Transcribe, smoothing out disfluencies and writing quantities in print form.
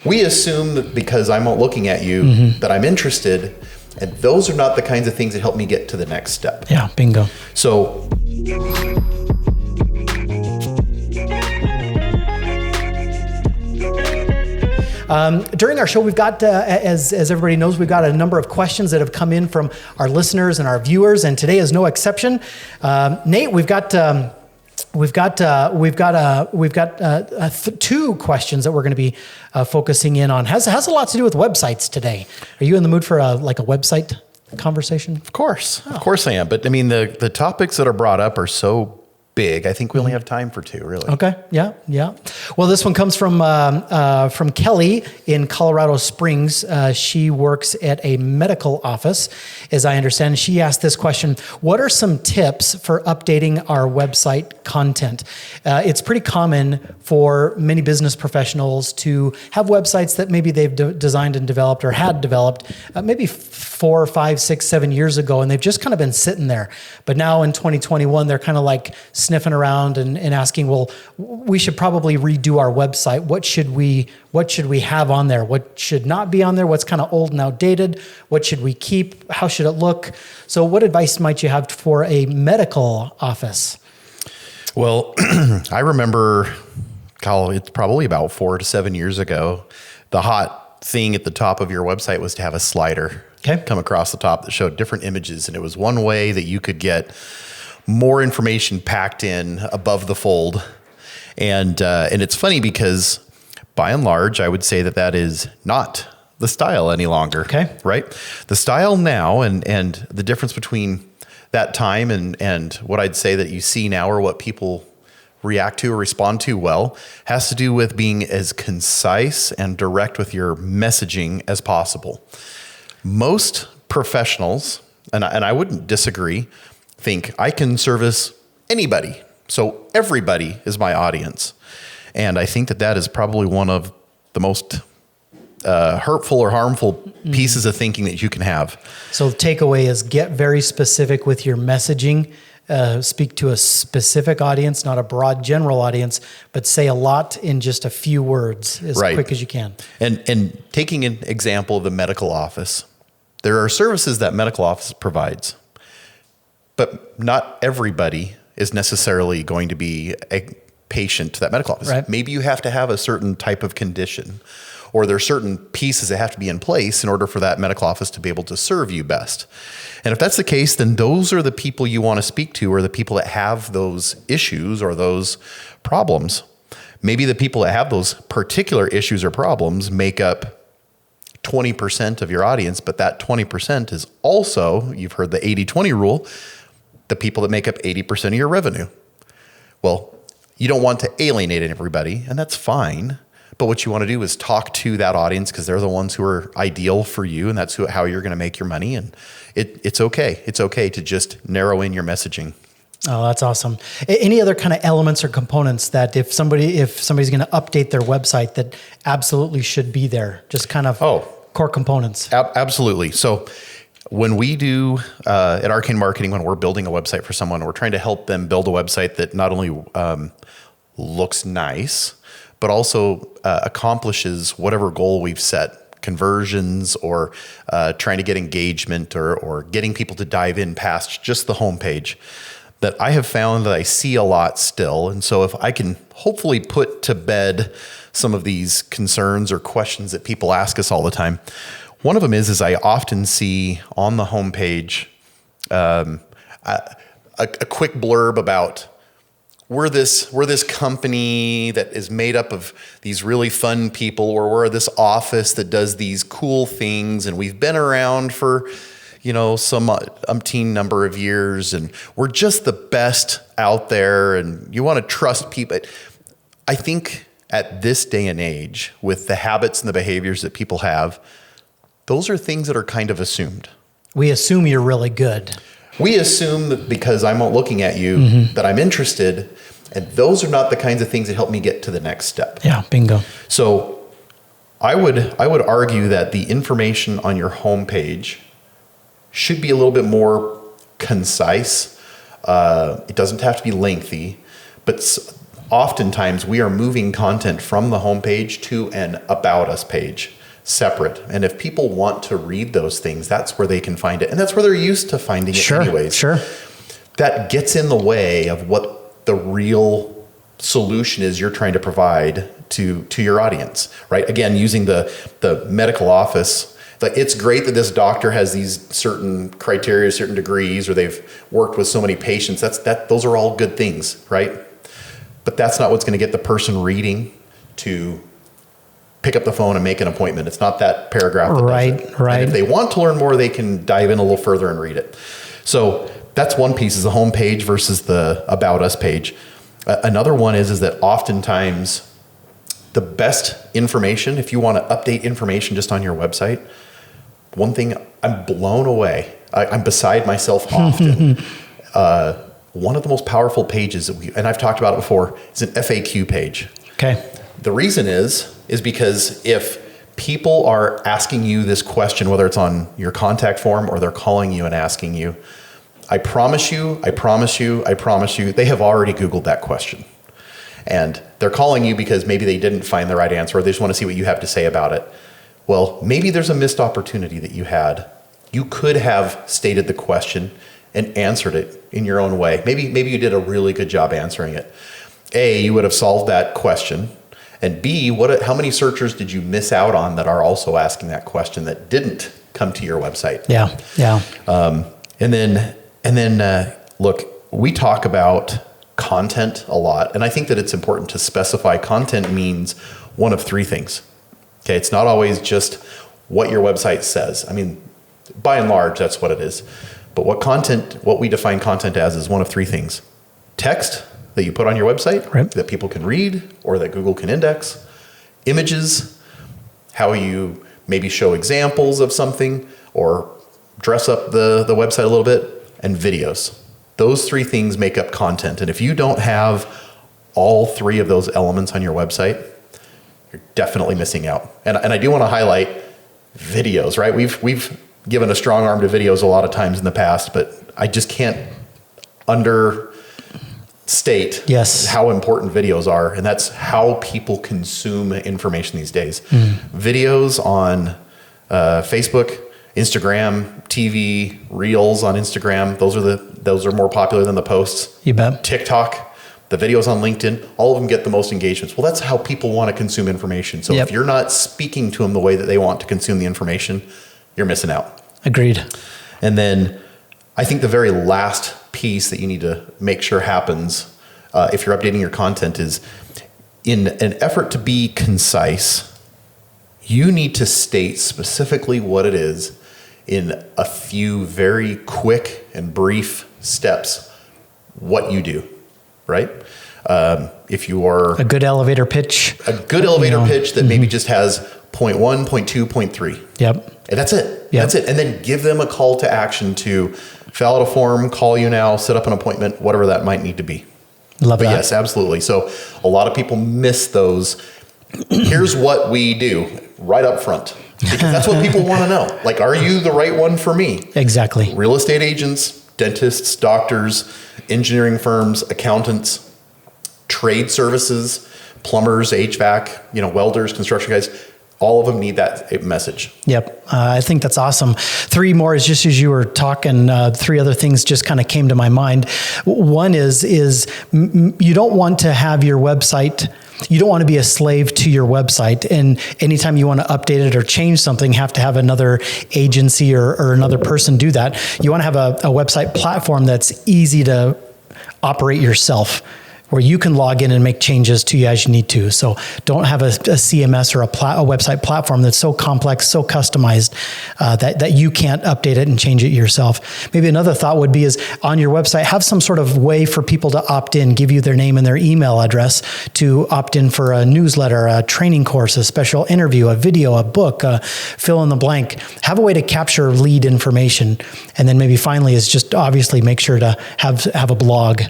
We assume that because I'm looking at you that I'm interested, and those are not the kinds of things that help me get to the next step. Yeah, bingo. So during our show, we've got, as everybody knows, we've got a number of questions that have come in from our listeners and our viewers, and today is no exception. Nate, we've got two questions that we're going to be focusing in on. Has a lot to do with websites today. Are you in the mood for a website conversation? of course I am. But I mean, the topics that are brought up are so big. I think we only have time for two, really. Okay. Yeah. Well, this one comes from Kelly in Colorado Springs. She works at a medical office, as I understand. She asked this question: what are some tips for updating our website content? It's pretty common for many business professionals to have websites that maybe they've designed and developed or had developed maybe 4, 5, 6, 7 years ago, and they've just kind of been sitting there. But now in 2021, they're kind of like sniffing around and asking, well, we should probably redo our website. What should we have on there? What should not be on there? What's kind of old and outdated? What should we keep? How should it look? So what advice might you have for a medical office? Well, I remember, Kyle, it's probably about 4 to 7 years ago, the hot thing at the top of your website was to have a slider come across the top that showed different images. And it was one way that you could get more information packed in above the fold. And it's funny because by and large, I would say that is not the style any longer. Okay. Right? The style now and the difference between that time and what I'd say that you see now, or what people react to or respond to well, has to do with being as concise and direct with your messaging as possible. Most professionals, and I wouldn't disagree, think I can service anybody. So everybody is my audience. And I think that is probably one of the most hurtful or harmful pieces of thinking that you can have. So the takeaway is get very specific with your messaging. Speak to a specific audience, not a broad general audience, but say a lot in just a few words as quick as you can. And taking an example of the medical office, there are services that medical office provides, but not everybody is necessarily going to be a patient to that medical office. Right. Maybe you have to have a certain type of condition, or there are certain pieces that have to be in place in order for that medical office to be able to serve you best. And if that's the case, then those are the people you want to speak to, or the people that have those issues or those problems. Maybe the people that have those particular issues or problems make up 20% of your audience, but that 20% is also, you've heard the 80-20 rule, the people that make up 80% of your revenue. Well, you don't want to alienate everybody, and that's fine. But what you want to do is talk to that audience, because they're the ones who are ideal for you, and that's how you're going to make your money. And it's okay. It's okay to just narrow in your messaging. Oh, that's awesome. Any other kind of elements or components that if somebody's going to update their website that absolutely should be there? Just kind of core components. Absolutely. So when we do at Arcane Marketing, when we're building a website for someone, we're trying to help them build a website that not only looks nice, but also accomplishes whatever goal we've set, conversions, or trying to get engagement, or getting people to dive in past just the homepage, that I have found that I see a lot still. And so if I can hopefully put to bed some of these concerns or questions that people ask us all the time, one of them is I often see on the homepage a quick blurb about we're this company that is made up of these really fun people, or we're this office that does these cool things, and we've been around for some umpteen number of years, and we're just the best out there, and you want to trust people. I think at this day and age, with the habits and the behaviors that people have, those are things that are kind of assumed. We assume you're really good. We assume that because I'm looking at you that I'm interested, and those are not the kinds of things that help me get to the next step. Yeah, bingo. So I would argue that the information on your homepage should be a little bit more concise. It doesn't have to be lengthy, but oftentimes we are moving content from the homepage to an About Us page, separate. And if people want to read those things, that's where they can find it. And that's where they're used to finding it anyways. Sure. That gets in the way of what the real solution is you're trying to provide to your audience, right? Again, using the medical office. Like, it's great that this doctor has these certain criteria, certain degrees, or they've worked with so many patients. Those are all good things, right? But that's not what's going to get the person reading to pick up the phone and make an appointment. It's not that paragraph that does it. Right. And if they want to learn more, they can dive in a little further and read it. So that's one piece, is the home page versus the About Us page. Another one is that oftentimes the best information, if you want to update information just on your website, one thing I'm blown away, I'm beside myself often. One of the most powerful pages and I've talked about it before, is an FAQ page. Okay. The reason is because if people are asking you this question, whether it's on your contact form or they're calling you and asking you, I promise you, they have already Googled that question. And they're calling you because maybe they didn't find the right answer, or they just want to see what you have to say about it. Well, maybe there's a missed opportunity that you had. You could have stated the question and answered it in your own way. Maybe you did a really good job answering it. A, you would have solved that question. And B, how many searchers did you miss out on that are also asking that question that didn't come to your website? Yeah. And then look, we talk about content a lot, and I think that it's important to specify content means one of three things. Okay, it's not always just what your website says. I mean, by and large, that's what it is. But what we define content as is one of three things: text that you put on your website, right, that people can read or that Google can index; images, how you maybe show examples of something or dress up the website a little bit; and videos. Those three things make up content. And if you don't have all three of those elements on your website, you're definitely missing out. And I do want to highlight videos, right? We've given a strong arm to videos a lot of times in the past, but I just can't understate how important videos are. And that's how people consume information these days. Videos on Facebook, Instagram, TV, Reels on Instagram. Those are more popular than the posts. You bet. TikTok, the videos on LinkedIn, all of them get the most engagements. Well, that's how people want to consume information. So if you're not speaking to them the way that they want to consume the information, you're missing out. Agreed. And then I think the very last piece that you need to make sure happens if you're updating your content is, in an effort to be concise, you need to state specifically what it is in a few very quick and brief steps, what you do, right? If you are a good elevator pitch, pitch that maybe just has point 1, point 2, point 3. Yep. And that's it. That's it. And then give them a call to action to fill out a form, call you now, set up an appointment, whatever that might need to be. Love that. Yes, absolutely. So a lot of people miss those. Here's what we do right up front, because that's what people want to know. Like, are you the right one for me? Exactly. Real estate agents, dentists, doctors, engineering firms, accountants, trade services, plumbers, HVAC, welders, construction guys, all of them need that message. Yep. I think that's awesome. Three more is just as you were talking, three other things just kind of came to my mind. One is you don't want to have your website, you don't want to be a slave to your website. And anytime you want to update it or change something, have to have another agency or another person do that. You want to have a website platform that's easy to operate yourself, where you can log in and make changes to you as you need to. So don't have a CMS or a website platform that's so complex, so customized that you can't update it and change it yourself. Maybe another thought would be is on your website, have some sort of way for people to opt in, give you their name and their email address to opt in for a newsletter, a training course, a special interview, a video, a book, fill in the blank. Have a way to capture lead information. And then maybe finally is just obviously make sure to have a blog.